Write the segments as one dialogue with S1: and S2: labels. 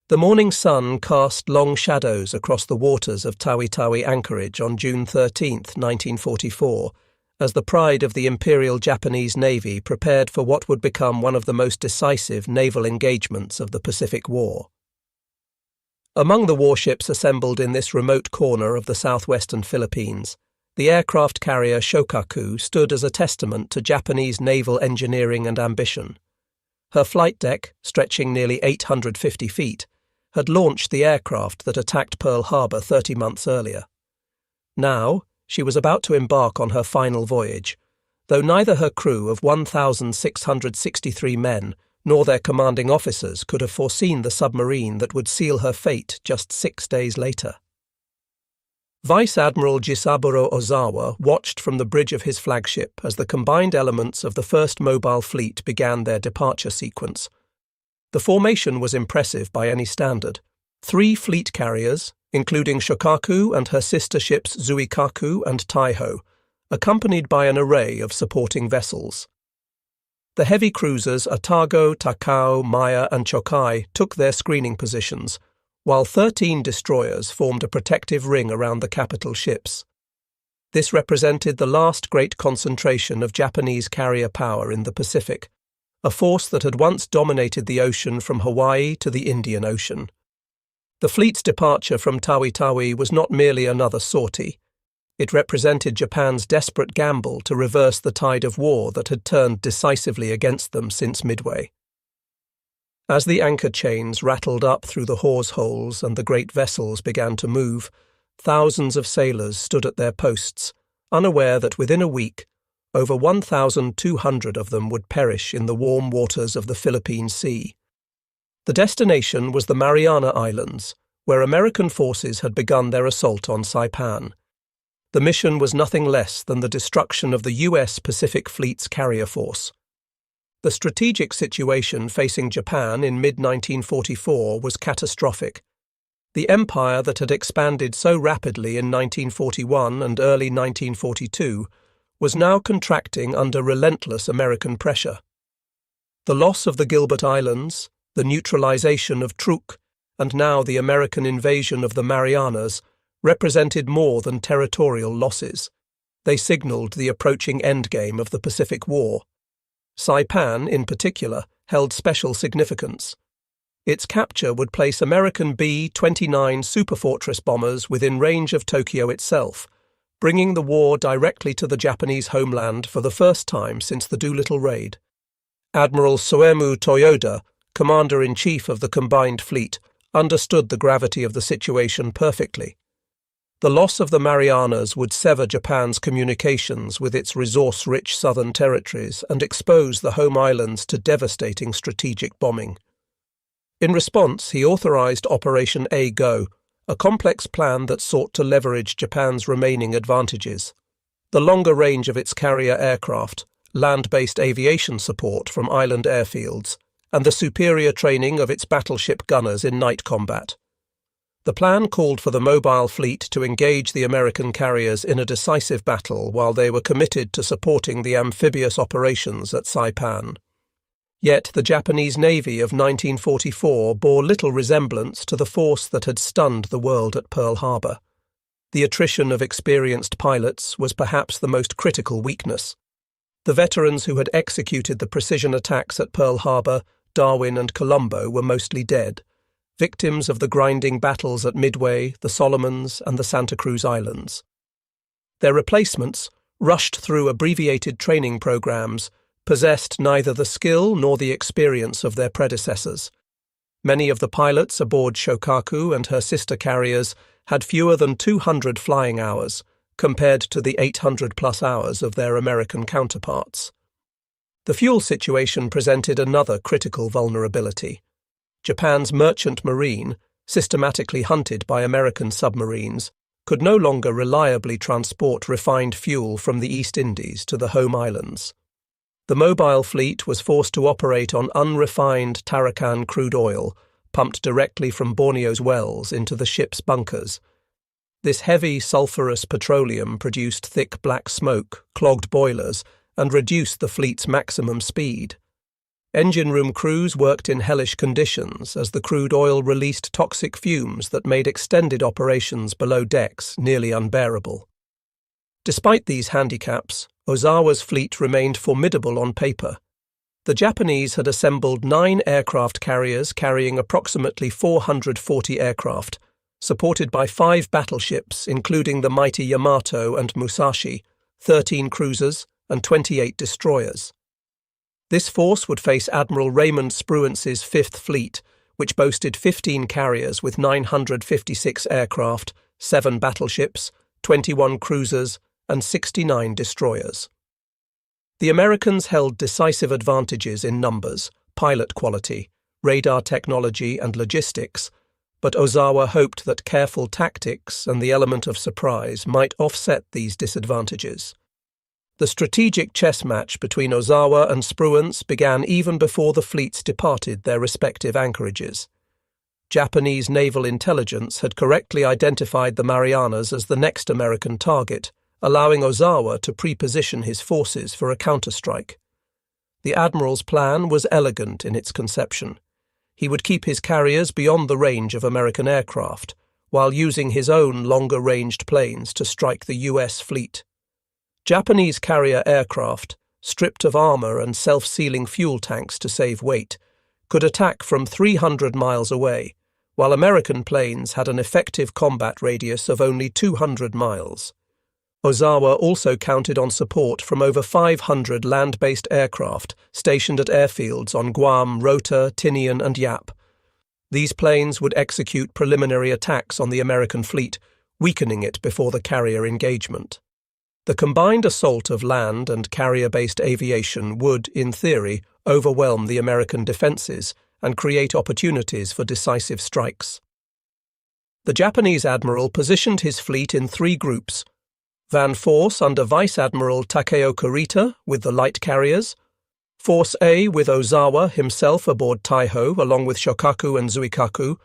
S1: The morning sun cast long shadows across the waters of Tawi-Tawi anchorage on June 13, 1944, as the pride of the Imperial Japanese Navy prepared for what would become one of the most decisive naval engagements of the Pacific War. Among the warships assembled in this remote corner of the southwestern Philippines, the aircraft carrier Shokaku stood as a testament to Japanese naval engineering and ambition. Her flight deck, stretching nearly 850 feet, had launched the aircraft that attacked Pearl Harbor 30 months earlier. Now, she was about to embark on her final voyage, though neither her crew of 1,663 men nor their commanding officers could have foreseen the submarine that would seal her fate just 6 days later. Vice Admiral Jisaburo Ozawa watched from the bridge of his flagship as the combined elements of the first mobile fleet began their departure sequence. The formation was impressive by any standard. 3 fleet carriers, including Shokaku and her sister ships Zuikaku and Taiho, accompanied by an array of supporting vessels. The heavy cruisers Atago, Takao, Maya and Chokai took their screening positions, while 13 destroyers formed a protective ring around the capital ships. This represented the last great concentration of Japanese carrier power in the Pacific, a force that had once dominated the ocean from Hawaii to the Indian Ocean. The fleet's departure from Tawi-Tawi was not merely another sortie. It represented Japan's desperate gamble to reverse the tide of war that had turned decisively against them since Midway. As the anchor chains rattled up through the hawse holes and the great vessels began to move, thousands of sailors stood at their posts, unaware that within a week, over 1,200 of them would perish in the warm waters of the Philippine Sea. The destination was the Mariana Islands, where American forces had begun their assault on Saipan. The mission was nothing less than the destruction of the U.S. Pacific Fleet's carrier force. The strategic situation facing Japan in mid-1944 was catastrophic. The empire that had expanded so rapidly in 1941 and early 1942 was now contracting under relentless American pressure. The loss of the Gilbert Islands, the neutralization of Truk, and now the American invasion of the Marianas represented more than territorial losses. They signaled the approaching endgame of the Pacific War. Saipan, in particular, held special significance. Its capture would place American B-29 Superfortress bombers within range of Tokyo itself, bringing the war directly to the Japanese homeland for the first time since the Doolittle Raid. Admiral Soemu Toyoda, Commander-in-Chief of the combined fleet, understood the gravity of the situation perfectly. The loss of the Marianas would sever Japan's communications with its resource-rich southern territories and expose the home islands to devastating strategic bombing. In response, he authorized Operation A-Go, a complex plan that sought to leverage Japan's remaining advantages. The longer range of its carrier aircraft, land-based aviation support from island airfields, and the superior training of its battleship gunners in night combat. The plan called for the mobile fleet to engage the American carriers in a decisive battle while they were committed to supporting the amphibious operations at Saipan. Yet the Japanese Navy of 1944 bore little resemblance to the force that had stunned the world at Pearl Harbor. The attrition of experienced pilots was perhaps the most critical weakness. The veterans who had executed the precision attacks at Pearl Harbor, Darwin and Colombo were mostly dead, victims of the grinding battles at Midway, the Solomons, and the Santa Cruz Islands. Their replacements, rushed through abbreviated training programs, possessed neither the skill nor the experience of their predecessors. Many of the pilots aboard Shokaku and her sister carriers had fewer than 200 flying hours, compared to the 800-plus hours of their American counterparts. The fuel situation presented another critical vulnerability. Japan's merchant marine, systematically hunted by American submarines, could no longer reliably transport refined fuel from the East Indies to the home islands. The mobile fleet was forced to operate on unrefined Tarakan crude oil, pumped directly from Borneo's wells into the ship's bunkers. This heavy sulphurous petroleum produced thick black smoke, clogged boilers, and reduced the fleet's maximum speed. Engine room crews worked in hellish conditions as the crude oil released toxic fumes that made extended operations below decks nearly unbearable. Despite these handicaps, Ozawa's fleet remained formidable on paper. The Japanese had assembled 9 aircraft carriers carrying approximately 440 aircraft, supported by 5 battleships including the mighty Yamato and Musashi, 13 cruisers, and 28 destroyers. This force would face Admiral Raymond Spruance's Fifth Fleet, which boasted 15 carriers with 956 aircraft, 7 battleships, 21 cruisers, and 69 destroyers. The Americans held decisive advantages in numbers, pilot quality, radar technology, and logistics, but Ozawa hoped that careful tactics and the element of surprise might offset these disadvantages. The strategic chess match between Ozawa and Spruance began even before the fleets departed their respective anchorages. Japanese naval intelligence had correctly identified the Marianas as the next American target, allowing Ozawa to pre-position his forces for a counterstrike. The admiral's plan was elegant in its conception. He would keep his carriers beyond the range of American aircraft, while using his own longer-ranged planes to strike the U.S. fleet. Japanese carrier aircraft, stripped of armor and self-sealing fuel tanks to save weight, could attack from 300 miles away, while American planes had an effective combat radius of only 200 miles. Ozawa also counted on support from over 500 land-based aircraft stationed at airfields on Guam, Rota, Tinian, and Yap. These planes would execute preliminary attacks on the American fleet, weakening it before the carrier engagement. The combined assault of land and carrier-based aviation would, in theory, overwhelm the American defenses and create opportunities for decisive strikes. The Japanese admiral positioned his fleet in 3 groups: Van Force under Vice Admiral Takeo Kurita with the light carriers, Force A with Ozawa himself aboard Taiho along with Shokaku and Zuikaku,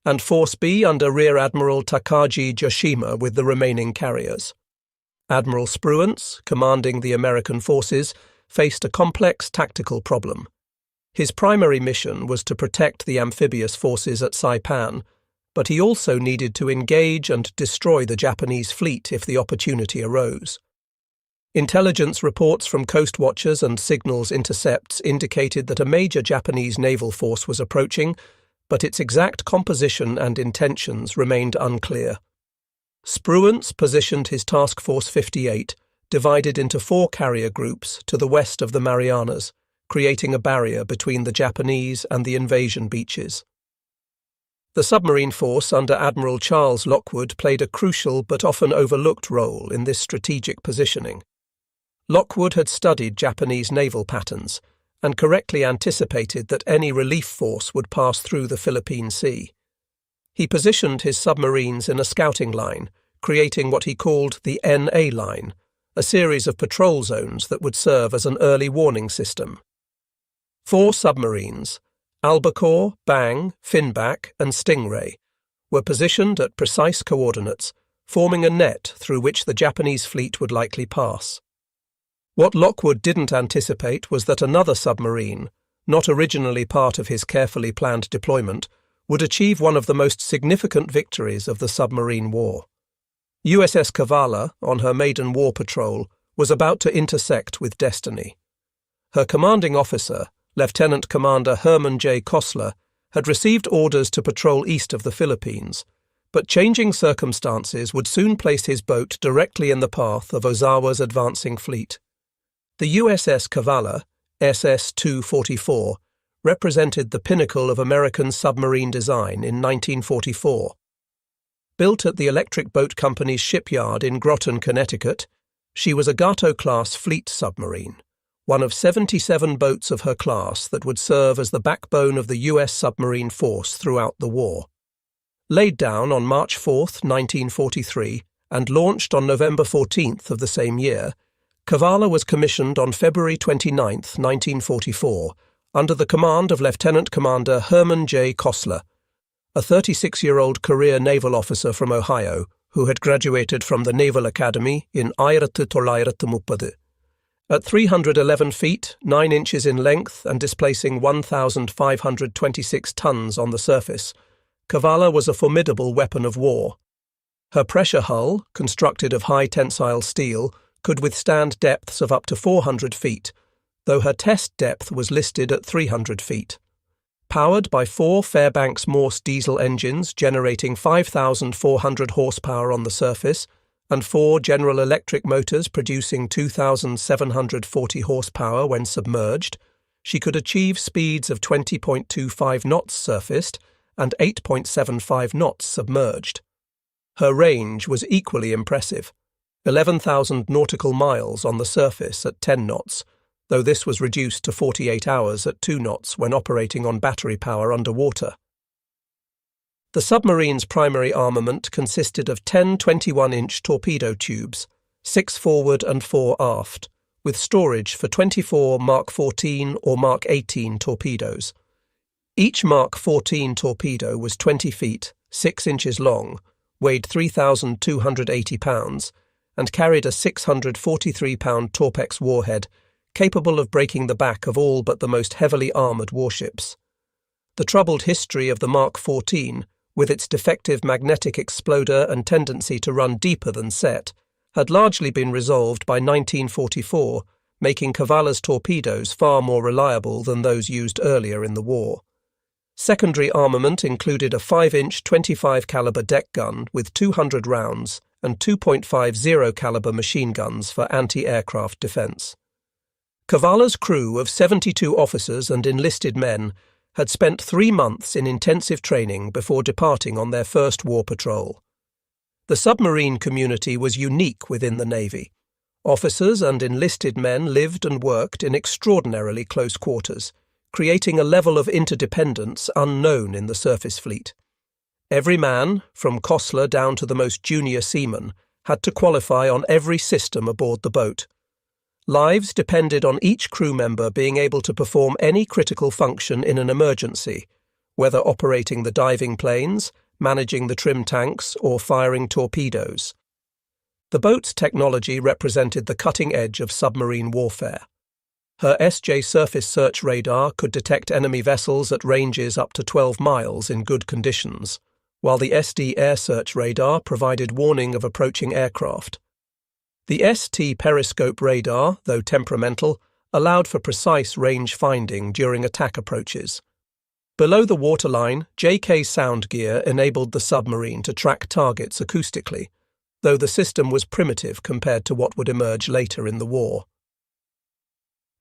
S1: and Force B under Rear Admiral Takagi Joshima with the remaining carriers. Admiral Spruance, commanding the American forces, faced a complex tactical problem. His primary mission was to protect the amphibious forces at Saipan, but he also needed to engage and destroy the Japanese fleet if the opportunity arose. Intelligence reports from coast watchers and signals intercepts indicated that a major Japanese naval force was approaching, but its exact composition and intentions remained unclear. Spruance positioned his Task Force 58, divided into 4 carrier groups, to the west of the Marianas, creating a barrier between the Japanese and the invasion beaches. The submarine force under Admiral Charles Lockwood played a crucial but often overlooked role in this strategic positioning. Lockwood had studied Japanese naval patterns and correctly anticipated that any relief force would pass through the Philippine Sea. He positioned his submarines in a scouting line, creating what he called the NA line, a series of patrol zones that would serve as an early warning system. 4 submarines, Albacore, Bang, Finback, and Stingray, were positioned at precise coordinates, forming a net through which the Japanese fleet would likely pass. What Lockwood didn't anticipate was that another submarine, not originally part of his carefully planned deployment, would achieve one of the most significant victories of the submarine war. USS Kavala, on her maiden war patrol, was about to intersect with destiny. Her commanding officer, Lieutenant Commander Herman J. Kostler, had received orders to patrol east of the Philippines, but changing circumstances would soon place his boat directly in the path of Ozawa's advancing fleet. The USS Kavala, SS-244, represented the pinnacle of American submarine design in 1944. Built at the Electric Boat Company's shipyard in Groton, Connecticut, she was a Gato-class fleet submarine, one of 77 boats of her class that would serve as the backbone of the U.S. submarine force throughout the war. Laid down on March 4, 1943, and launched on November 14 of the same year, Kavala was commissioned on February 29, 1944, under the command of Lieutenant Commander Herman J. Kostler, a 36-year-old career naval officer from Ohio who had graduated from the Naval Academy in 1930. At 311 feet, 9 inches in length and displacing 1,526 tons on the surface, Kavala was a formidable weapon of war. Her pressure hull, constructed of high tensile steel, could withstand depths of up to 400 feet, though her test depth was listed at 300 feet. Powered by 4 Fairbanks Morse diesel engines generating 5,400 horsepower on the surface, and 4 General Electric motors producing 2,740 horsepower when submerged, she could achieve speeds of 20.25 knots surfaced and 8.75 knots submerged. Her range was equally impressive, 11,000 nautical miles on the surface at 10 knots, though this was reduced to 48 hours at 2 knots when operating on battery power underwater. The submarine's primary armament consisted of 10 21-inch torpedo tubes, 6 forward and 4 aft, with storage for 24 Mark 14 or Mark 18 torpedoes. Each Mark 14 torpedo was 20 feet, 6 inches long, weighed 3,280 pounds, and carried a 643-pound Torpex warhead capable of breaking the back of all but the most heavily armoured warships. The troubled history of the Mark 14, with its defective magnetic exploder and tendency to run deeper than set, had largely been resolved by 1944, making Kavala's torpedoes far more reliable than those used earlier in the war. Secondary armament included a 5-inch 25 caliber deck gun with 200 rounds and 2.50 caliber machine guns for anti-aircraft defence. Kavala's crew of 72 officers and enlisted men had spent 3 months in intensive training before departing on their first war patrol. The submarine community was unique within the Navy. Officers and enlisted men lived and worked in extraordinarily close quarters, creating a level of interdependence unknown in the surface fleet. Every man, from Kostler down to the most junior seaman, had to qualify on every system aboard the boat. Lives depended on each crew member being able to perform any critical function in an emergency, whether operating the diving planes, managing the trim tanks, or firing torpedoes. The boat's technology represented the cutting edge of submarine warfare. Her SJ surface search radar could detect enemy vessels at ranges up to 12 miles in good conditions, while the SD air search radar provided warning of approaching aircraft. The ST periscope radar, though temperamental, allowed for precise range finding during attack approaches. Below the waterline, JK sound gear enabled the submarine to track targets acoustically, though the system was primitive compared to what would emerge later in the war.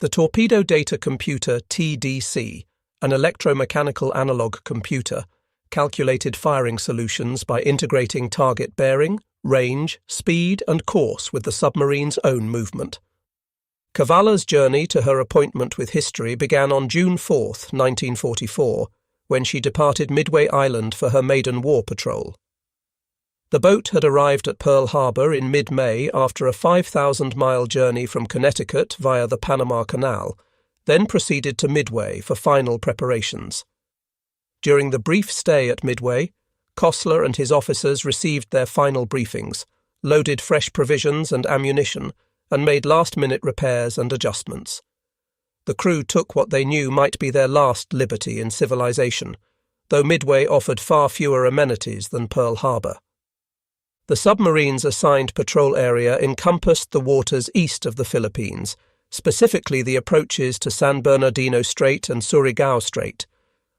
S1: The Torpedo Data Computer TDC, an electromechanical analog computer, calculated firing solutions by integrating target bearing, range, speed, and course with the submarine's own movement. Kavala's journey to her appointment with history began on June 4, 1944, when she departed Midway Island for her maiden war patrol. The boat had arrived at Pearl Harbor in mid-May after a 5,000-mile journey from Connecticut via the Panama Canal, then proceeded to Midway for final preparations. During the brief stay at Midway, Kostler and his officers received their final briefings, loaded fresh provisions and ammunition, and made last-minute repairs and adjustments. The crew took what they knew might be their last liberty in civilization, though Midway offered far fewer amenities than Pearl Harbor. The submarine's assigned patrol area encompassed the waters east of the Philippines, specifically the approaches to San Bernardino Strait and Surigao Strait,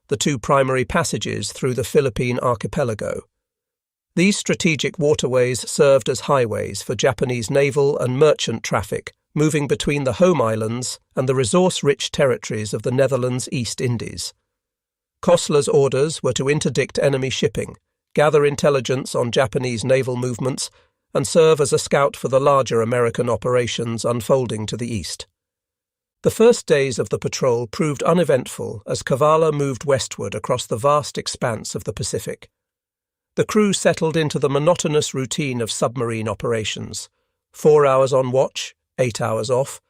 S1: the 2 primary passages through the Philippine archipelago. These strategic waterways served as highways for Japanese naval and merchant traffic moving between the home islands and the resource-rich territories of the Netherlands East Indies. Kostler's orders were to interdict enemy shipping, gather intelligence on Japanese naval movements, and serve as a scout for the larger American operations unfolding to the east. The first days of the patrol proved uneventful as Kavala moved westward across the vast expanse of the Pacific. The crew settled into the monotonous routine of submarine operations, 4 hours on watch, 8 hours off,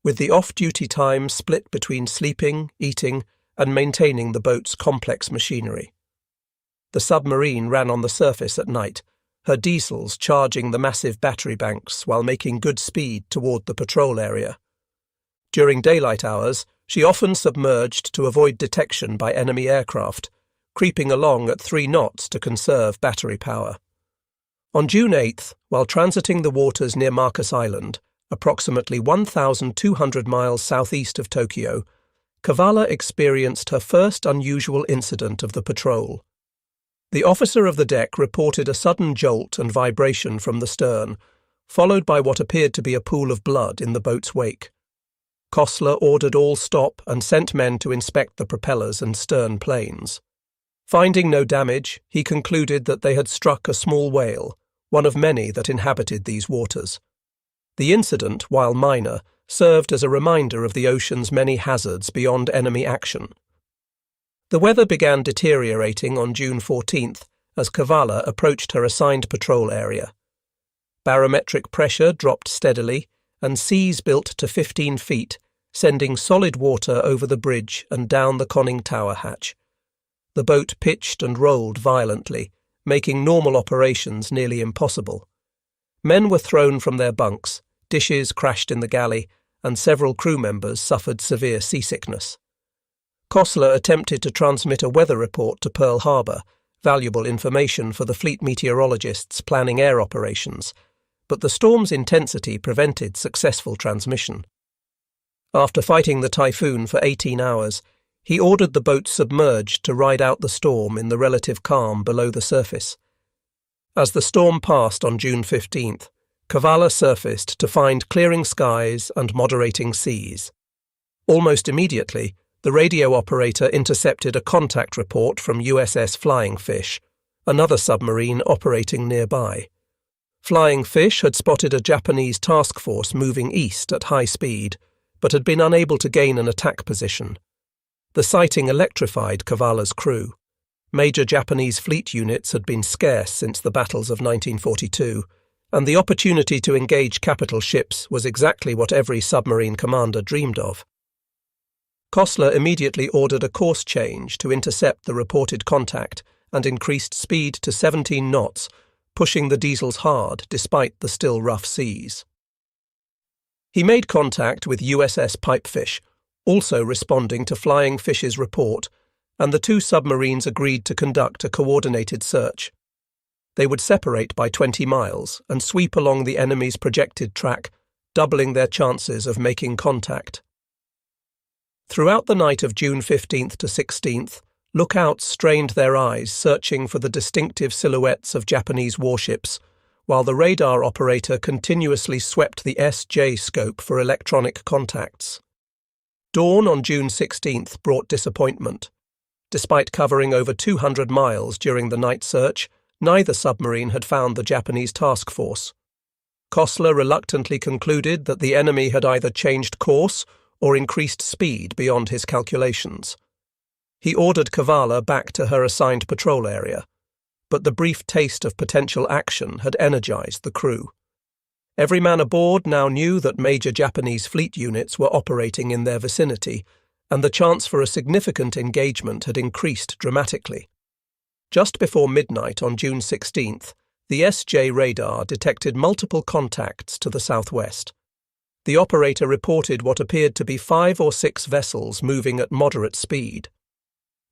S1: with the off-duty time split between sleeping, eating, and maintaining the boat's complex machinery. The submarine ran on the surface at night, her diesels charging the massive battery banks while making good speed toward the patrol area. During daylight hours, she often submerged to avoid detection by enemy aircraft, creeping along at 3 knots to conserve battery power. On June 8th, while transiting the waters near Marcus Island, approximately 1,200 miles southeast of Tokyo, Kavala experienced her first unusual incident of the patrol. The officer of the deck reported a sudden jolt and vibration from the stern, followed by what appeared to be a pool of blood in the boat's wake. Kostler ordered all stop and sent men to inspect the propellers and stern planes. Finding no damage, he concluded that they had struck a small whale, one of many that inhabited these waters. The incident, while minor, served as a reminder of the ocean's many hazards beyond enemy action. The weather began deteriorating on June 14th as Kavala approached her assigned patrol area. Barometric pressure dropped steadily, and seas built to 15 feet, sending solid water over the bridge and down the conning tower hatch. The boat pitched and rolled violently, making normal operations nearly impossible. Men were thrown from their bunks, dishes crashed in the galley, and several crew members suffered severe seasickness. Kostler attempted to transmit a weather report to Pearl Harbor, valuable information for the fleet meteorologists planning air operations, but the storm's intensity prevented successful transmission. After fighting the typhoon for 18 hours, he ordered the boat submerged to ride out the storm in the relative calm below the surface. As the storm passed on June 15th, Kavala surfaced to find clearing skies and moderating seas. Almost immediately, the radio operator intercepted a contact report from USS Flying Fish, another submarine operating nearby. Flying Fish had spotted a Japanese task force moving east at high speed, but had been unable to gain an attack position. The sighting electrified Kavala's crew. Major Japanese fleet units had been scarce since the battles of 1942, and the opportunity to engage capital ships was exactly what every submarine commander dreamed of. Kostler immediately ordered a course change to intercept the reported contact and increased speed to 17 knots, pushing the diesels hard despite the still rough seas. He made contact with USS Pipefish, also responding to Flying Fish's report, and the 2 submarines agreed to conduct a coordinated search. They would separate by 20 miles and sweep along the enemy's projected track, doubling their chances of making contact. Throughout the night of June 15th to 16th, lookouts strained their eyes searching for the distinctive silhouettes of Japanese warships, while the radar operator continuously swept the SJ scope for electronic contacts. Dawn on June 16th brought disappointment. Despite covering over 200 miles during the night search, neither submarine had found the Japanese task force. Kostler reluctantly concluded that the enemy had either changed course or increased speed beyond his calculations. He ordered Kavala back to her assigned patrol area, but the brief taste of potential action had energized the crew. Every man aboard now knew that major Japanese fleet units were operating in their vicinity, and the chance for a significant engagement had increased dramatically. Just before midnight on June 16th, the SJ radar detected multiple contacts to the southwest. The operator reported what appeared to be 5 or 6 vessels moving at moderate speed.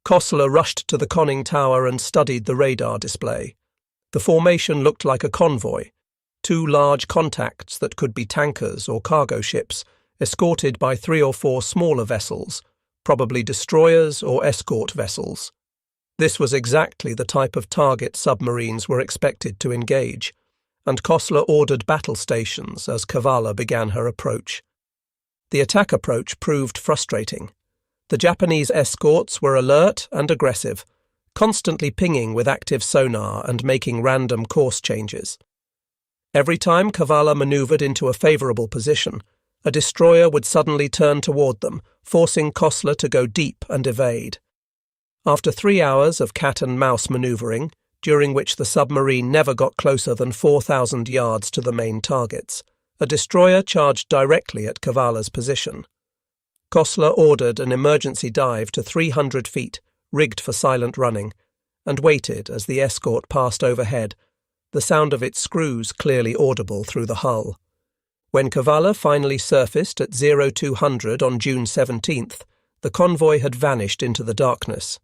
S1: Kostler rushed to the conning tower and studied the radar display. The formation looked like a convoy, 2 large contacts that could be tankers or cargo ships, escorted by 3 or 4 smaller vessels, probably destroyers or escort vessels. This was exactly the type of target submarines were expected to engage, and Kostler ordered battle stations as Kavala began her approach. The attack approach proved frustrating. The Japanese escorts were alert and aggressive, constantly pinging with active sonar and making random course changes. Every time Kavala maneuvered into a favorable position, a destroyer would suddenly turn toward them, forcing Kostler to go deep and evade. After 3 hours of cat-and-mouse maneuvering, during which the submarine never got closer than 4,000 yards to the main targets, a destroyer charged directly at Kavala's position. Kostler ordered an emergency dive to 300 feet, rigged for silent running, and waited as the escort passed overhead, the sound of its screws clearly audible through the hull. When Kavala finally surfaced at 0200 on June 17th, the convoy had vanished into the darkness.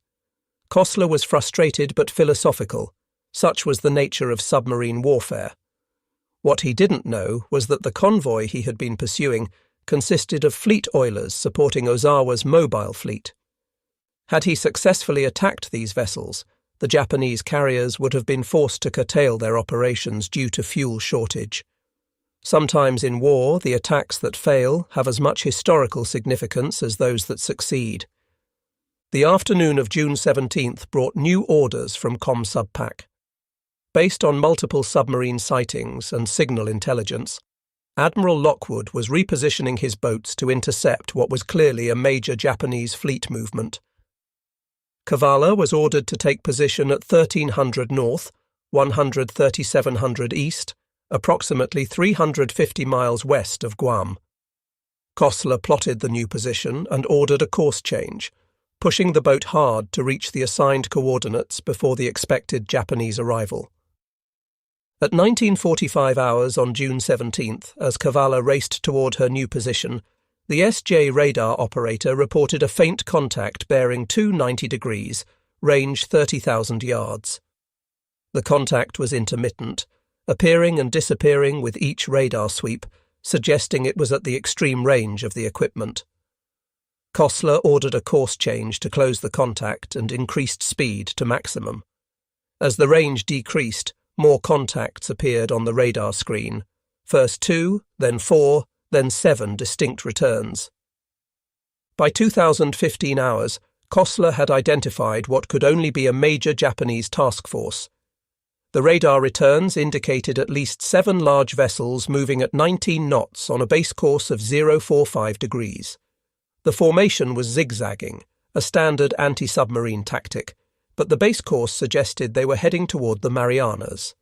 S1: Kostler was frustrated but philosophical. Such was the nature of submarine warfare. What he didn't know was that the convoy he had been pursuing consisted of fleet oilers supporting Ozawa's mobile fleet. Had he successfully attacked these vessels, the Japanese carriers would have been forced to curtail their operations due to fuel shortage. Sometimes in war, the attacks that fail have as much historical significance as those that succeed. The afternoon of June 17th brought new orders from ComSubPac. Based on multiple submarine sightings and signal intelligence, Admiral Lockwood was repositioning his boats to intercept what was clearly a major Japanese fleet movement. Kavala was ordered to take position at 1300 north, 13700 east, approximately 350 miles west of Guam. Kostler plotted the new position and ordered a course change, pushing the boat hard to reach the assigned coordinates before the expected Japanese arrival. At 19:45 hours on June 17th, as Kavala raced toward her new position, the SJ radar operator reported a faint contact bearing 290 degrees, range 30,000 yards. The contact was intermittent, appearing and disappearing with each radar sweep, suggesting it was at the extreme range of the equipment. Kostler ordered a course change to close the contact and increased speed to maximum. As the range decreased, more contacts appeared on the radar screen. First 2, then 4, then 7 distinct returns. By 2015 hours, Kostler had identified what could only be a major Japanese task force. The radar returns indicated at least 7 large vessels moving at 19 knots on a base course of 045 degrees. The formation was zigzagging, a standard anti-submarine tactic, but the base course suggested they were heading toward the Marianas.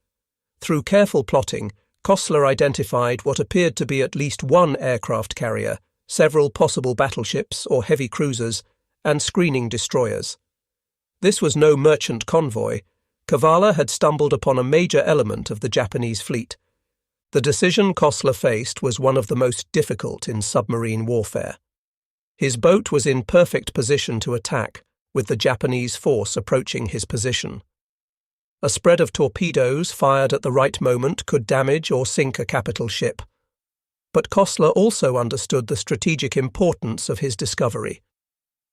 S1: Through careful plotting, Kostler identified what appeared to be at least one aircraft carrier, several possible battleships or heavy cruisers, and screening destroyers. This was no merchant convoy. Kavala had stumbled upon a major element of the Japanese fleet. The decision Kostler faced was one of the most difficult in submarine warfare. His boat was in perfect position to attack, with the Japanese force approaching his position. A spread of torpedoes fired at the right moment could damage or sink a capital ship. But Kostler also understood the strategic importance of his discovery.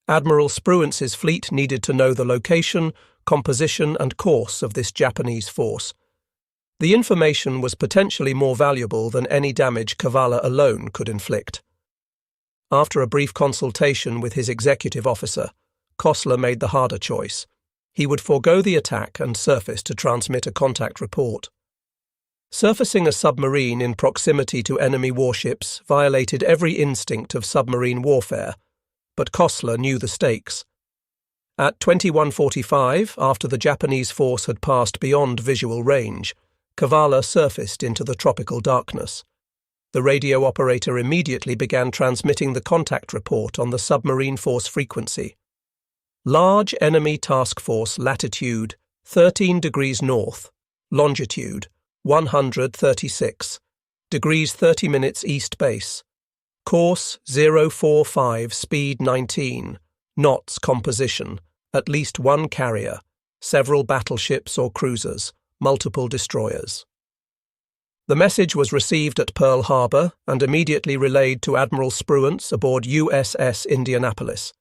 S1: Admiral Spruance's fleet needed to know the location, composition and course of this Japanese force. The information was potentially more valuable than any damage Kavala alone could inflict. After a brief consultation with his executive officer, Kostler made the harder choice. He would forego the attack and surface to transmit a contact report. Surfacing a submarine in proximity to enemy warships violated every instinct of submarine warfare, but Kostler knew the stakes. At 21:45, after the Japanese force had passed beyond visual range, Kavala surfaced into the tropical darkness. The radio operator immediately began transmitting the contact report on the submarine force frequency. Large enemy task force latitude 13 degrees north, longitude 136, degrees 30 minutes east base, course 045, speed 19, knots composition, at least one carrier, several battleships or cruisers, multiple destroyers. The message was received at Pearl Harbor and immediately relayed to Admiral Spruance aboard USS Indianapolis.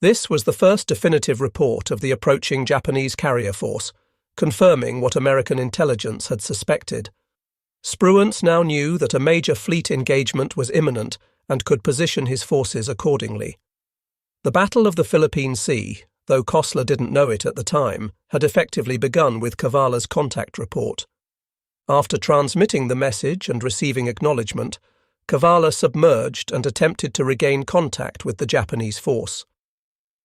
S1: This was the first definitive report of the approaching Japanese carrier force, confirming what American intelligence had suspected. Spruance now knew that a major fleet engagement was imminent and could position his forces accordingly. The Battle of the Philippine Sea, though Kostler didn't know it at the time, had effectively begun with Kavala's contact report. After transmitting the message and receiving acknowledgement, Kavala submerged and attempted to regain contact with the Japanese force.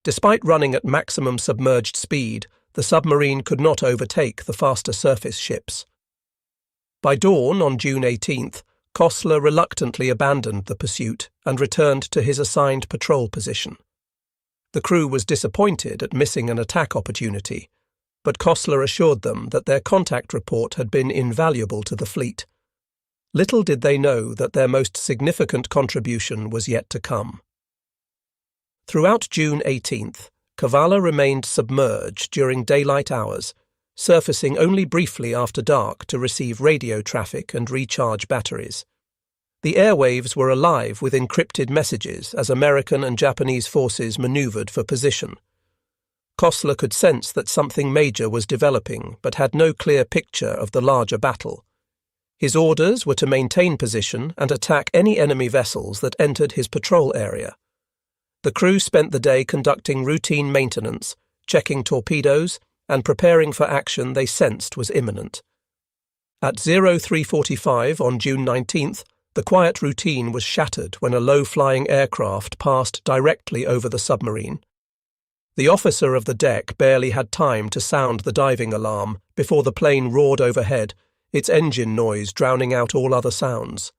S1: Despite running at maximum submerged speed, the submarine could not overtake the faster surface ships. By dawn on June 18th, Kostler reluctantly abandoned the pursuit and returned to his assigned patrol position. The crew was disappointed at missing an attack opportunity, but Kostler assured them that their contact report had been invaluable to the fleet. Little did they know that their most significant contribution was yet to come. Throughout June 18th, Kavala remained submerged during daylight hours, surfacing only briefly after dark to receive radio traffic and recharge batteries. The airwaves were alive with encrypted messages as American and Japanese forces maneuvered for position. Kosler could sense that something major was developing, but had no clear picture of the larger battle. His orders were to maintain position and attack any enemy vessels that entered his patrol area. The crew spent the day conducting routine maintenance, checking torpedoes, and preparing for action they sensed was imminent. At 03:45 on June 19th, the quiet routine was shattered when a low-flying aircraft passed directly over the submarine. The officer of the deck barely had time to sound the diving alarm before the plane roared overhead, its engine noise drowning out all other sounds.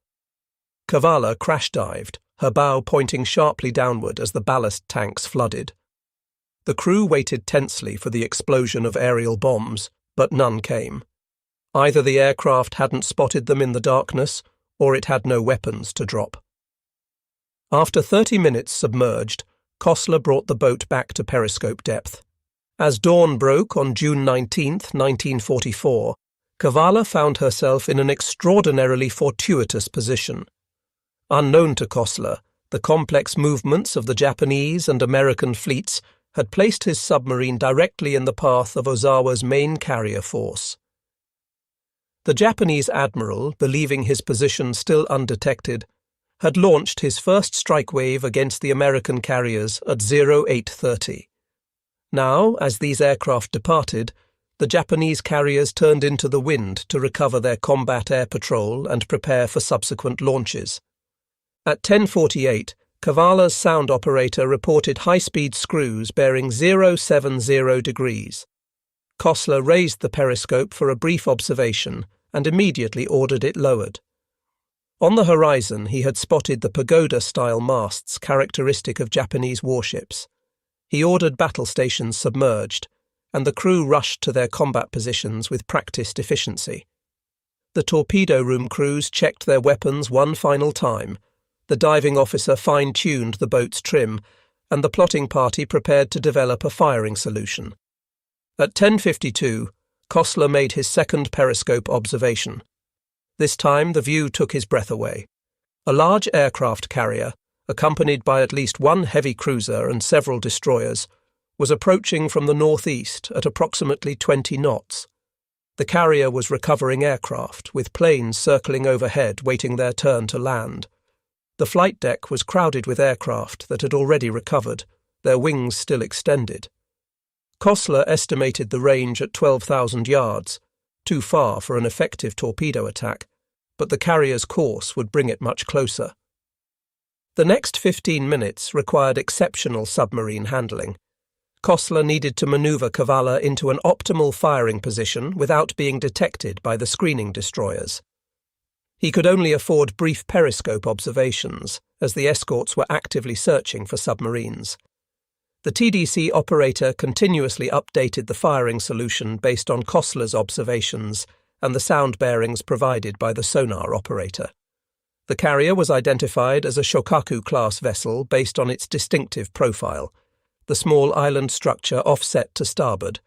S1: Kavala crash-dived, her bow pointing sharply downward as the ballast tanks flooded. The crew waited tensely for the explosion of aerial bombs, but none came. Either the aircraft hadn't spotted them in the darkness, or it had no weapons to drop. After 30 minutes submerged, Kosler brought the boat back to periscope depth. As dawn broke on June 19, 1944, Kavala found herself in an extraordinarily fortuitous position. Unknown to Kosler, the complex movements of the Japanese and American fleets had placed his submarine directly in the path of Ozawa's main carrier force. The Japanese admiral, believing his position still undetected, had launched his first strike wave against the American carriers at 08:30. Now, as these aircraft departed, the Japanese carriers turned into the wind to recover their combat air patrol and prepare for subsequent launches. At 10:48, Kavala's sound operator reported high-speed screws bearing 070 degrees. Kosler raised the periscope for a brief observation and immediately ordered it lowered. On the horizon, he had spotted the pagoda-style masts characteristic of Japanese warships. He ordered battle stations submerged, and the crew rushed to their combat positions with practiced efficiency. The torpedo room crews checked their weapons one final time, the diving officer fine-tuned the boat's trim, and the plotting party prepared to develop a firing solution. At 10:52, Kosler made his second periscope observation. This time the view took his breath away. A large aircraft carrier, accompanied by at least one heavy cruiser and several destroyers, was approaching from the northeast at approximately 20 knots. The carrier was recovering aircraft, with planes circling overhead waiting their turn to land. The flight deck was crowded with aircraft that had already recovered, their wings still extended. Kosler estimated the range at 12,000 yards, too far for an effective torpedo attack, but the carrier's course would bring it much closer. The next 15 minutes required exceptional submarine handling. Kosler needed to maneuver Kavala into an optimal firing position without being detected by the screening destroyers. He could only afford brief periscope observations, as the escorts were actively searching for submarines. The TDC operator continuously updated the firing solution based on Kosler's observations and the sound bearings provided by the sonar operator. The carrier was identified as a Shokaku-class vessel based on its distinctive profile, the small island structure offset to starboard,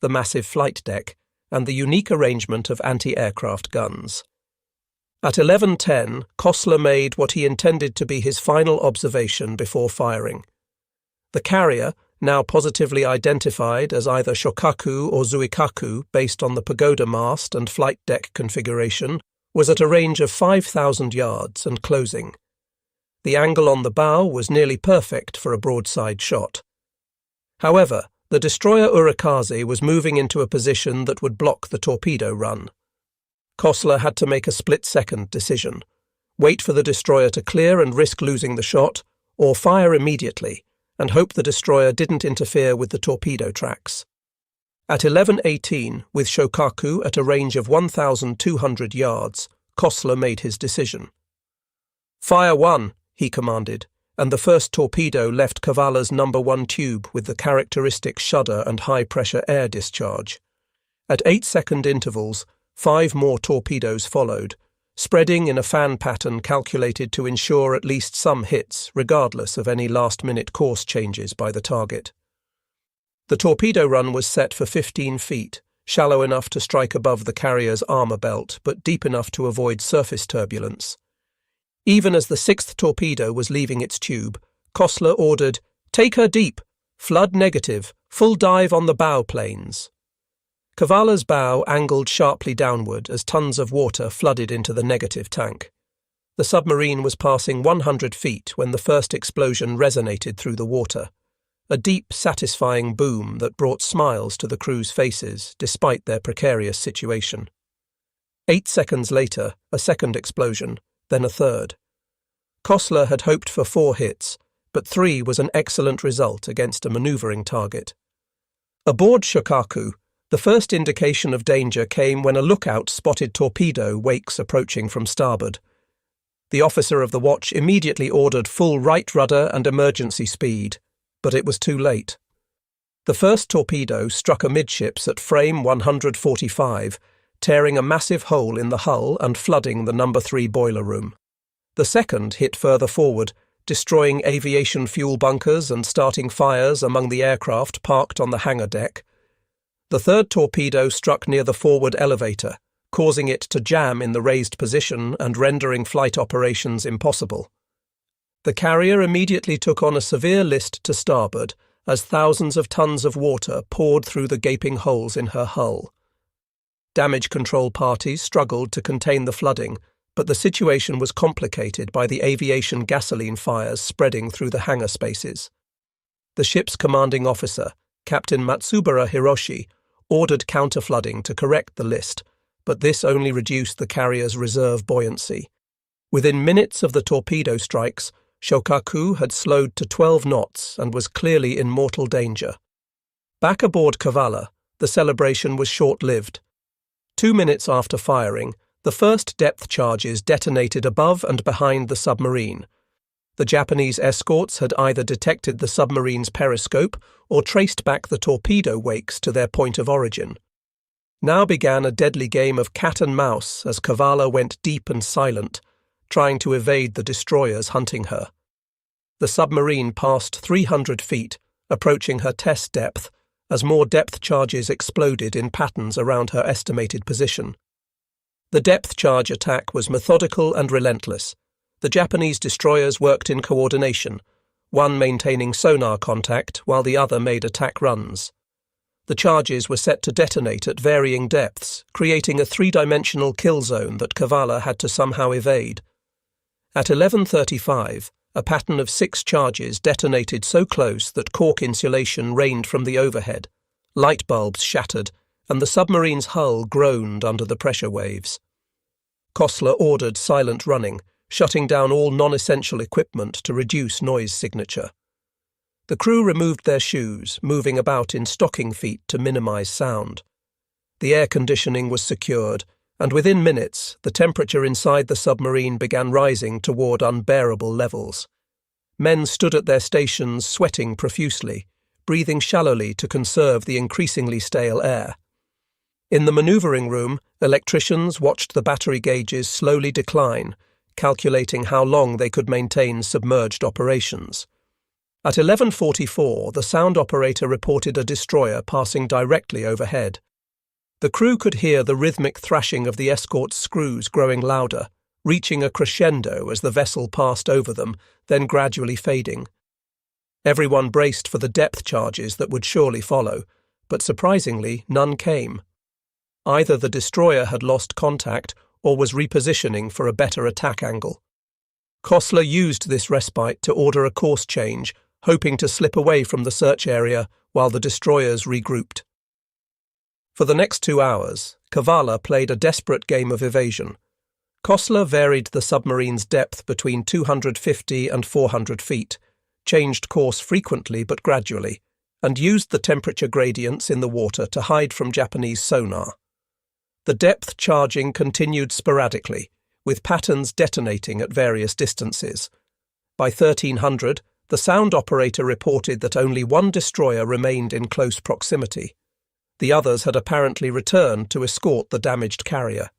S1: the massive flight deck, and the unique arrangement of anti-aircraft guns. At 11:10, Kosler made what he intended to be his final observation before firing. The carrier, now positively identified as either Shokaku or Zuikaku based on the pagoda mast and flight deck configuration, was at a range of 5,000 yards and closing. The angle on the bow was nearly perfect for a broadside shot. However, the destroyer Urikaze was moving into a position that would block the torpedo run. Kosler had to make a split-second decision: wait for the destroyer to clear and risk losing the shot, or fire immediately and hope the destroyer didn't interfere with the torpedo tracks. At 11:18, with Shokaku at a range of 1,200 yards, Kosler made his decision. "Fire one," he commanded, and the first torpedo left Kavala's number 1 tube with the characteristic shudder and high-pressure air discharge. At 8-second intervals, 5 more torpedoes followed, spreading in a fan pattern calculated to ensure at least some hits, regardless of any last-minute course changes by the target. The torpedo run was set for 15 feet, shallow enough to strike above the carrier's armour belt, but deep enough to avoid surface turbulence. Even as the sixth torpedo was leaving its tube, Kostler ordered, "Take her deep! Flood negative! Full dive on the bow planes!" Kavala's bow angled sharply downward as tons of water flooded into the negative tank. The submarine was passing 100 feet when the first explosion resonated through the water, a deep, satisfying boom that brought smiles to the crew's faces despite their precarious situation. 8 seconds later, a second explosion, then a third. Kostler had hoped for 4 hits, but 3 was an excellent result against a manoeuvring target. Aboard Shokaku, the first indication of danger came when a lookout spotted torpedo wakes approaching from starboard. The officer of the watch immediately ordered full right rudder and emergency speed, but it was too late. The first torpedo struck amidships at frame 145, tearing a massive hole in the hull and flooding the No. 3 boiler room. The second hit further forward, destroying aviation fuel bunkers and starting fires among the aircraft parked on the hangar deck. The third torpedo struck near the forward elevator, causing it to jam in the raised position and rendering flight operations impossible. The carrier immediately took on a severe list to starboard as thousands of tons of water poured through the gaping holes in her hull. Damage control parties struggled to contain the flooding, but the situation was complicated by the aviation gasoline fires spreading through the hangar spaces. The ship's commanding officer, Captain Matsubara Hiroshi, ordered counterflooding to correct the list, but this only reduced the carrier's reserve buoyancy. Within minutes of the torpedo strikes, Shokaku had slowed to 12 knots and was clearly in mortal danger. Back aboard Kavala, the celebration was short-lived. 2 minutes after firing, the first depth charges detonated above and behind the submarine. The Japanese escorts had either detected the submarine's periscope or traced back the torpedo wakes to their point of origin. Now began a deadly game of cat and mouse as Kavala went deep and silent, trying to evade the destroyers hunting her. The submarine passed 300 feet, approaching her test depth, as more depth charges exploded in patterns around her estimated position. The depth charge attack was methodical and relentless. The Japanese destroyers worked in coordination, one maintaining sonar contact while the other made attack runs. The charges were set to detonate at varying depths, creating a 3-dimensional kill zone that Kavala had to somehow evade. At 11:35, a pattern of 6 charges detonated so close that cork insulation rained from the overhead, light bulbs shattered, and the submarine's hull groaned under the pressure waves. Kostler ordered silent running, shutting down all non-essential equipment to reduce noise signature. The crew removed their shoes, moving about in stocking feet to minimize sound. The air conditioning was secured, and within minutes, the temperature inside the submarine began rising toward unbearable levels. Men stood at their stations sweating profusely, breathing shallowly to conserve the increasingly stale air. In the manoeuvring room, electricians watched the battery gauges slowly decline, calculating how long they could maintain submerged operations. At 11:44, the sound operator reported a destroyer passing directly overhead. The crew could hear the rhythmic thrashing of the escort's screws growing louder, reaching a crescendo as the vessel passed over them, then gradually fading. Everyone braced for the depth charges that would surely follow, but surprisingly, none came. Either the destroyer had lost contact or was repositioning for a better attack angle. Kostler used this respite to order a course change, hoping to slip away from the search area while the destroyers regrouped. For the next 2 hours, Kavala played a desperate game of evasion. Kostler varied the submarine's depth between 250 and 400 feet, changed course frequently but gradually, and used the temperature gradients in the water to hide from Japanese sonar. The depth charging continued sporadically, with patterns detonating at various distances. By 1300, the sound operator reported that only 1 destroyer remained in close proximity. The others had apparently returned to escort the damaged carrier.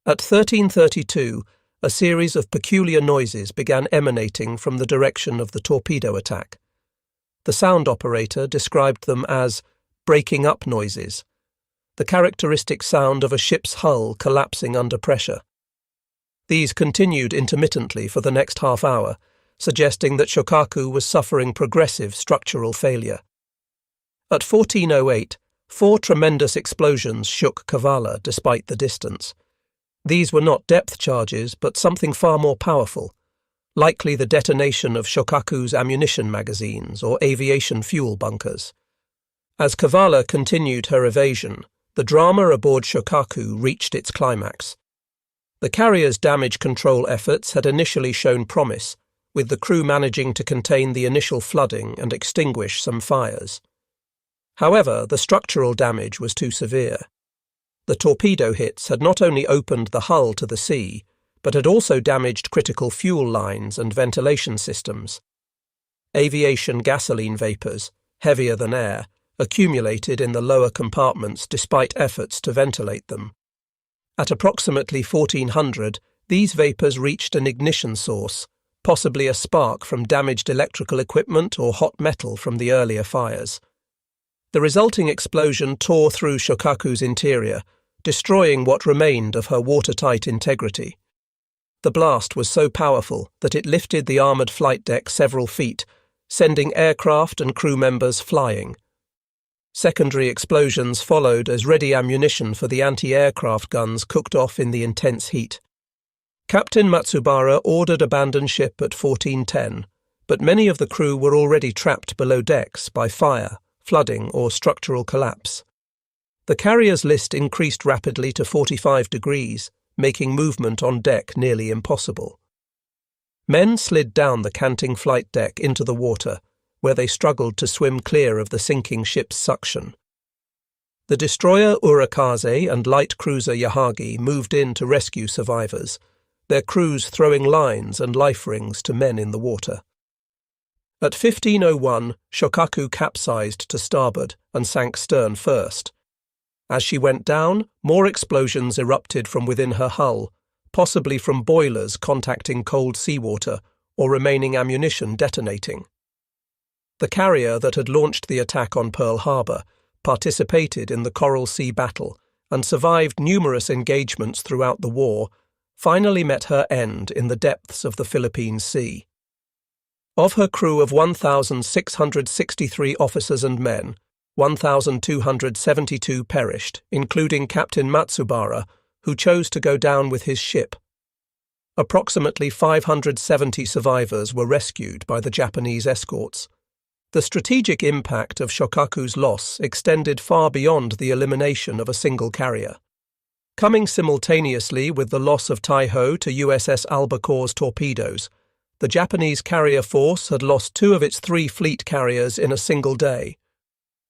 S1: At 13:32, a series of peculiar noises began emanating from the direction of the torpedo attack. The sound operator described them as breaking up noises, the characteristic sound of a ship's hull collapsing under pressure. These continued intermittently for the next half hour, suggesting that Shokaku was suffering progressive structural failure. At 14:08, 4 tremendous explosions shook Kavala despite the distance. These were not depth charges, but something far more powerful, likely the detonation of Shokaku's ammunition magazines or aviation fuel bunkers. As Kavala continued her evasion, the drama aboard Shokaku reached its climax. The carrier's damage control efforts had initially shown promise, with the crew managing to contain the initial flooding and extinguish some fires. However, the structural damage was too severe. The torpedo hits had not only opened the hull to the sea, but had also damaged critical fuel lines and ventilation systems. Aviation gasoline vapours, heavier than air, accumulated in the lower compartments despite efforts to ventilate them. At approximately 1400, these vapours reached an ignition source, possibly a spark from damaged electrical equipment or hot metal from the earlier fires. The resulting explosion tore through Shokaku's interior, destroying what remained of her watertight integrity. The blast was so powerful that it lifted the armoured flight deck several feet, sending aircraft and crew members flying. Secondary explosions followed as ready ammunition for the anti-aircraft guns cooked off in the intense heat. Captain Matsubara ordered abandon ship at 14:10, but many of the crew were already trapped below decks by fire, flooding or structural collapse. The carrier's list increased rapidly to 45 degrees, making movement on deck nearly impossible. Men slid down the canting flight deck into the water, where they struggled to swim clear of the sinking ship's suction. The destroyer Urakaze and light cruiser Yahagi moved in to rescue survivors, their crews throwing lines and life rings to men in the water. At 15:01, Shokaku capsized to starboard and sank stern first. As she went down, more explosions erupted from within her hull, possibly from boilers contacting cold seawater or remaining ammunition detonating. The carrier that had launched the attack on Pearl Harbor participated in the Coral Sea battle and survived numerous engagements throughout the war, finally met her end in the depths of the Philippine Sea. Of her crew of 1,663 officers and men, 1,272 perished, including Captain Matsubara, who chose to go down with his ship. Approximately 570 survivors were rescued by the Japanese escorts. The strategic impact of Shokaku's loss extended far beyond the elimination of a single carrier. Coming simultaneously with the loss of Taiho to USS Albacore's torpedoes, the Japanese carrier force had lost 2 of its 3 fleet carriers in a single day.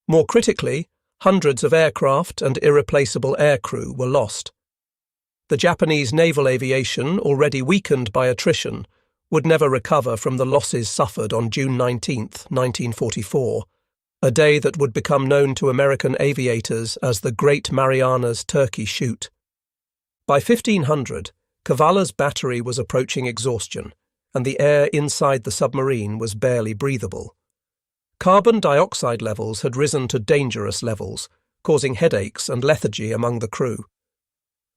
S1: More critically, hundreds of aircraft and irreplaceable aircrew were lost. The Japanese naval aviation, already weakened by attrition, would never recover from the losses suffered on June 19, 1944, a day that would become known to American aviators as the Great Marianas Turkey Shoot. By 1500, Kavala's battery was approaching exhaustion, and the air inside the submarine was barely breathable. Carbon dioxide levels had risen to dangerous levels, causing headaches and lethargy among the crew.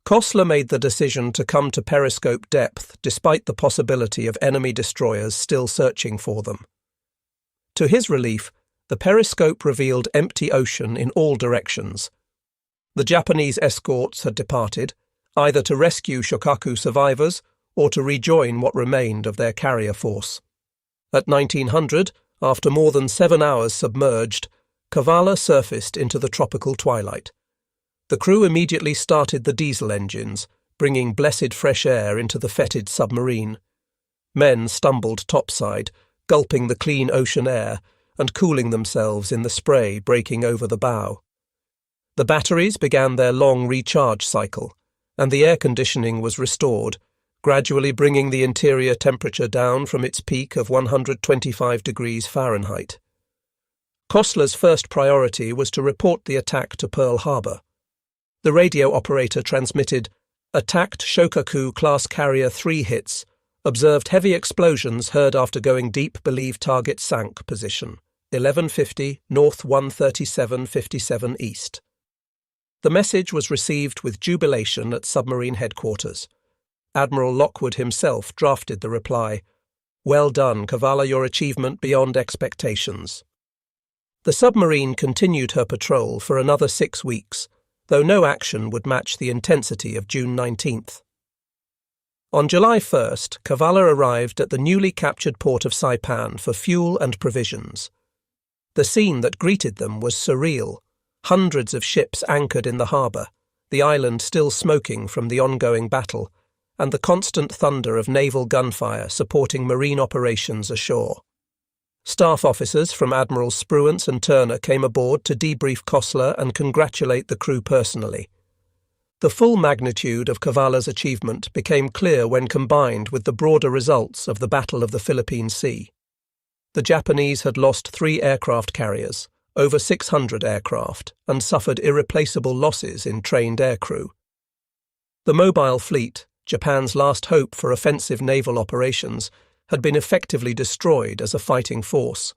S1: Kosler made the decision to come to periscope depth despite the possibility of enemy destroyers still searching for them. To his relief, the periscope revealed empty ocean in all directions. The Japanese escorts had departed, either to rescue Shokaku survivors or to rejoin what remained of their carrier force. At 1900, after more than 7 hours submerged, Kavala surfaced into the tropical twilight. The crew immediately started the diesel engines, bringing blessed fresh air into the fetid submarine. Men stumbled topside, gulping the clean ocean air and cooling themselves in the spray breaking over the bow. The batteries began their long recharge cycle, and the air conditioning was restored, gradually bringing the interior temperature down from its peak of 125 degrees Fahrenheit. Kosler's first priority was to report the attack to Pearl Harbor. The radio operator transmitted, attacked Shokaku-class carrier 3 hits, observed heavy explosions heard after going deep, believe target sank position, 1150 North 13757 East. The message was received with jubilation at submarine headquarters. Admiral Lockwood himself drafted the reply, "Well done, Kavala, your achievement beyond expectations." The submarine continued her patrol for another 6 weeks, though no action would match the intensity of June 19th. On July 1st, Kavala arrived at the newly captured port of Saipan for fuel and provisions. The scene that greeted them was surreal. Hundreds of ships anchored in the harbour, the island still smoking from the ongoing battle, and the constant thunder of naval gunfire supporting marine operations ashore. Staff officers from Admirals Spruance and Turner came aboard to debrief Kosler and congratulate the crew personally. The full magnitude of Kavala's achievement became clear when combined with the broader results of the Battle of the Philippine Sea. The Japanese had lost 3 aircraft carriers, over 600 aircraft, and suffered irreplaceable losses in trained aircrew. The mobile fleet, Japan's last hope for offensive naval operations, had been effectively destroyed as a fighting force.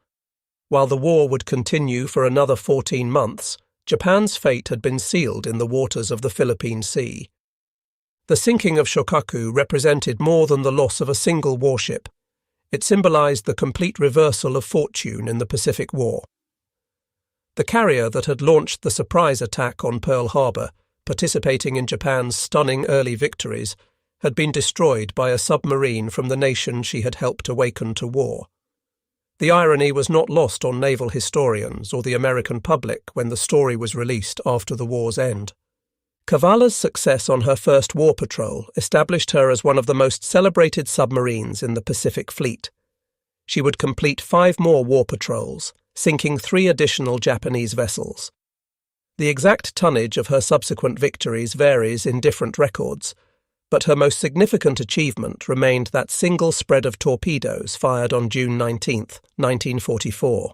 S1: While the war would continue for another 14 months, Japan's fate had been sealed in the waters of the Philippine Sea. The sinking of Shokaku represented more than the loss of a single warship. It symbolized the complete reversal of fortune in the Pacific War. The carrier that had launched the surprise attack on Pearl Harbor, participating in Japan's stunning early victories, had been destroyed by a submarine from the nation she had helped awaken to war. The irony was not lost on naval historians or the American public when the story was released after the war's end. Kavala's success on her first war patrol established her as one of the most celebrated submarines in the Pacific Fleet. She would complete 5 more war patrols, sinking 3 additional Japanese vessels. The exact tonnage of her subsequent victories varies in different records, but her most significant achievement remained that single spread of torpedoes fired on June 19, 1944.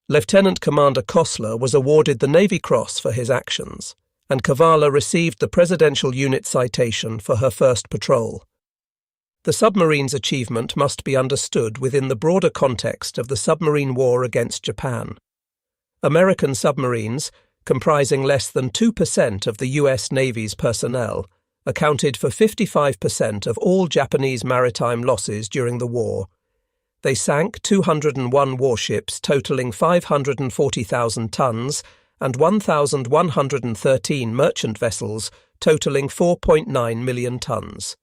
S1: Lieutenant Commander Kosler was awarded the Navy Cross for his actions, and Kavala received the Presidential Unit Citation for her first patrol. The submarine's achievement must be understood within the broader context of the submarine war against Japan. American submarines, comprising less than 2% of the U.S. Navy's personnel, accounted for 55% of all Japanese maritime losses during the war. They sank 201 warships totaling 540,000 tons and 1,113 merchant vessels totaling 4.9 million tons.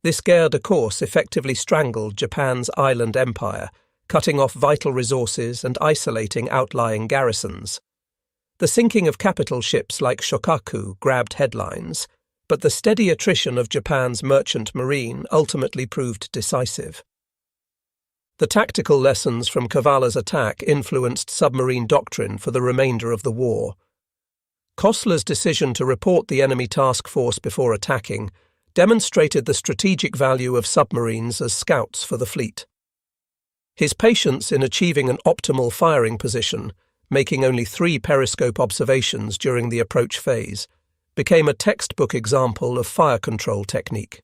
S1: This guerre de course effectively strangled Japan's island empire, cutting off vital resources and isolating outlying garrisons. The sinking of capital ships like Shokaku grabbed headlines, but the steady attrition of Japan's merchant marine ultimately proved decisive. The tactical lessons from Kavala's attack influenced submarine doctrine for the remainder of the war. Kosler's decision to report the enemy task force before attacking demonstrated the strategic value of submarines as scouts for the fleet. His patience in achieving an optimal firing position, making only 3 periscope observations during the approach phase, became a textbook example of fire control technique.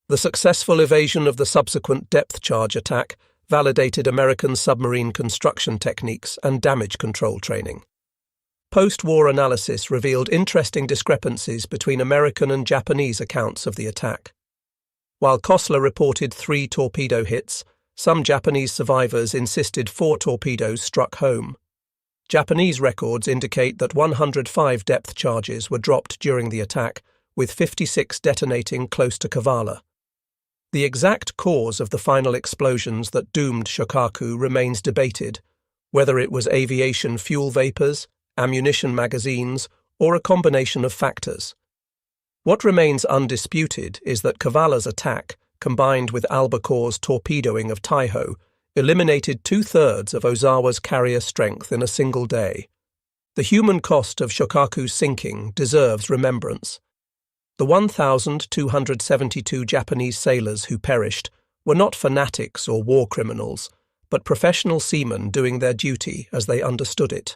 S1: The successful evasion of the subsequent depth charge attack validated American submarine construction techniques and damage control training. Post-war analysis revealed interesting discrepancies between American and Japanese accounts of the attack. While Kosler reported 3 torpedo hits, some Japanese survivors insisted 4 torpedoes struck home. Japanese records indicate that 105 depth charges were dropped during the attack, with 56 detonating close to Kavala. The exact cause of the final explosions that doomed Shokaku remains debated, whether it was aviation fuel vapors, ammunition magazines, or a combination of factors. What remains undisputed is that Kavala's attack, combined with Albacore's torpedoing of Taiho, eliminated 2/3 of Ozawa's carrier strength in a single day. The human cost of Shokaku's sinking deserves remembrance. The 1,272 Japanese sailors who perished were not fanatics or war criminals, but professional seamen doing their duty as they understood it.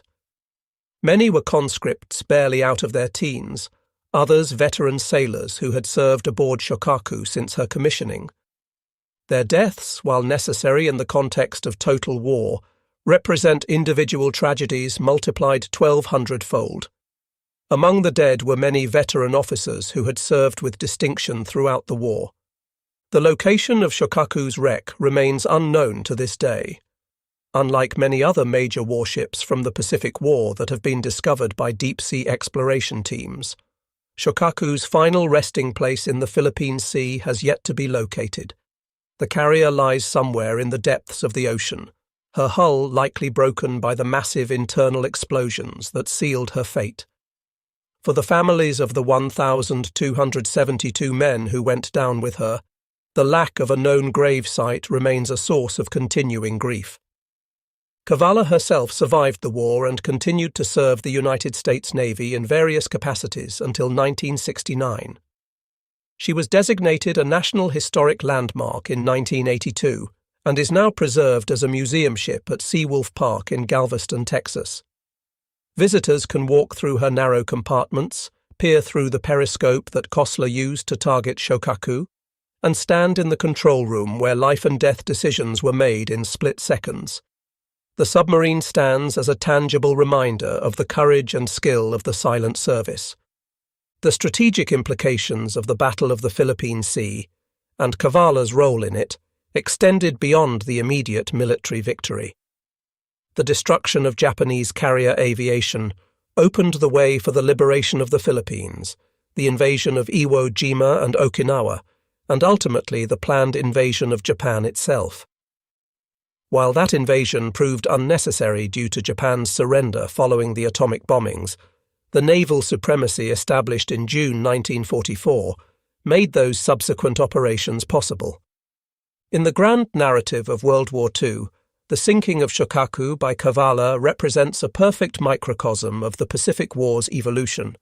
S1: Many were conscripts barely out of their teens, others veteran sailors who had served aboard Shokaku since her commissioning. Their deaths, while necessary in the context of total war, represent individual tragedies multiplied 1,200-fold. Among the dead were many veteran officers who had served with distinction throughout the war. The location of Shokaku's wreck remains unknown to this day. Unlike many other major warships from the Pacific War that have been discovered by deep-sea exploration teams, Shokaku's final resting place in the Philippine Sea has yet to be located. The carrier lies somewhere in the depths of the ocean, her hull likely broken by the massive internal explosions that sealed her fate. For the families of the 1,272 men who went down with her, the lack of a known grave site remains a source of continuing grief. Kavala herself survived the war and continued to serve the United States Navy in various capacities until 1969. She was designated a National Historic Landmark in 1982 and is now preserved as a museum ship at Seawolf Park in Galveston, Texas. Visitors can walk through her narrow compartments, peer through the periscope that Kosler used to target Shokaku, and stand in the control room where life-and-death decisions were made in split seconds. The submarine stands as a tangible reminder of the courage and skill of the silent service. The strategic implications of the Battle of the Philippine Sea, and Kavala's role in it, extended beyond the immediate military victory. The destruction of Japanese carrier aviation opened the way for the liberation of the Philippines, the invasion of Iwo Jima and Okinawa, and ultimately the planned invasion of Japan itself. While that invasion proved unnecessary due to Japan's surrender following the atomic bombings, the naval supremacy established in June 1944 made those subsequent operations possible. In the grand narrative of World War II, the sinking of Shokaku by Kavala represents a perfect microcosm of the Pacific War's evolution.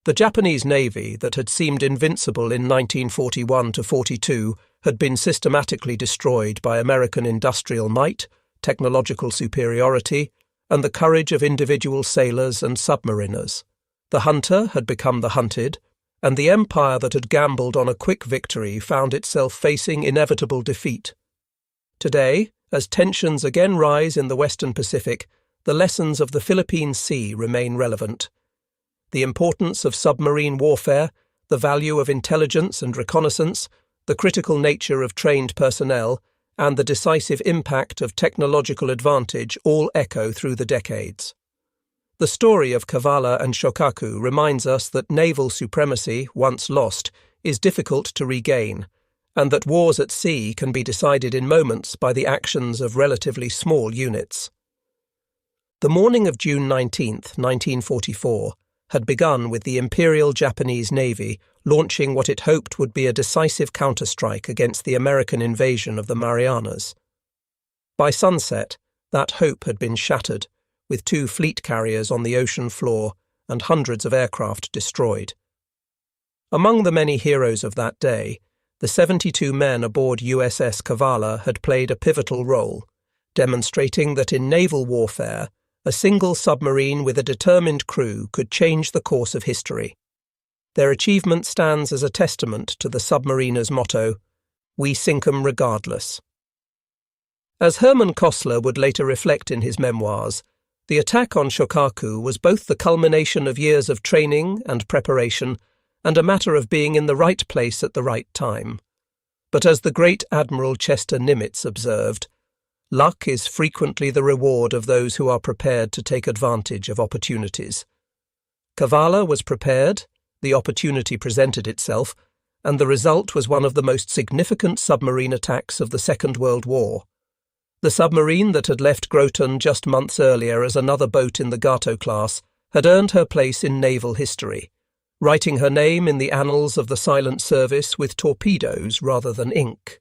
S1: The Japanese Navy, that had seemed invincible in 1941–42, had been systematically destroyed by American industrial might, technological superiority, and the courage of individual sailors and submariners. The hunter had become the hunted, and the empire that had gambled on a quick victory found itself facing inevitable defeat. Today, as tensions again rise in the Western Pacific, the lessons of the Philippine Sea remain relevant. The importance of submarine warfare, the value of intelligence and reconnaissance, the critical nature of trained personnel, and the decisive impact of technological advantage all echo through the decades. The story of Kavala and Shokaku reminds us that naval supremacy, once lost, is difficult to regain, and that wars at sea can be decided in moments by the actions of relatively small units. The morning of June 19, 1944, had begun with the Imperial Japanese Navy launching what it hoped would be a decisive counterstrike against the American invasion of the Marianas. By sunset, that hope had been shattered, with 2 fleet carriers on the ocean floor and hundreds of aircraft destroyed. Among the many heroes of that day, the 72 men aboard USS Kavala had played a pivotal role, demonstrating that in naval warfare, a single submarine with a determined crew could change the course of history. Their achievement stands as a testament to the submariner's motto, "We sink 'em regardless." As Herman Kosler would later reflect in his memoirs, the attack on Shokaku was both the culmination of years of training and preparation and a matter of being in the right place at the right time. But as the great Admiral Chester Nimitz observed, luck is frequently the reward of those who are prepared to take advantage of opportunities. Kavala was prepared, the opportunity presented itself, and the result was one of the most significant submarine attacks of the Second World War. The submarine that had left Groton just months earlier as another boat in the Gato class had earned her place in naval history, writing her name in the annals of the silent service with torpedoes rather than ink.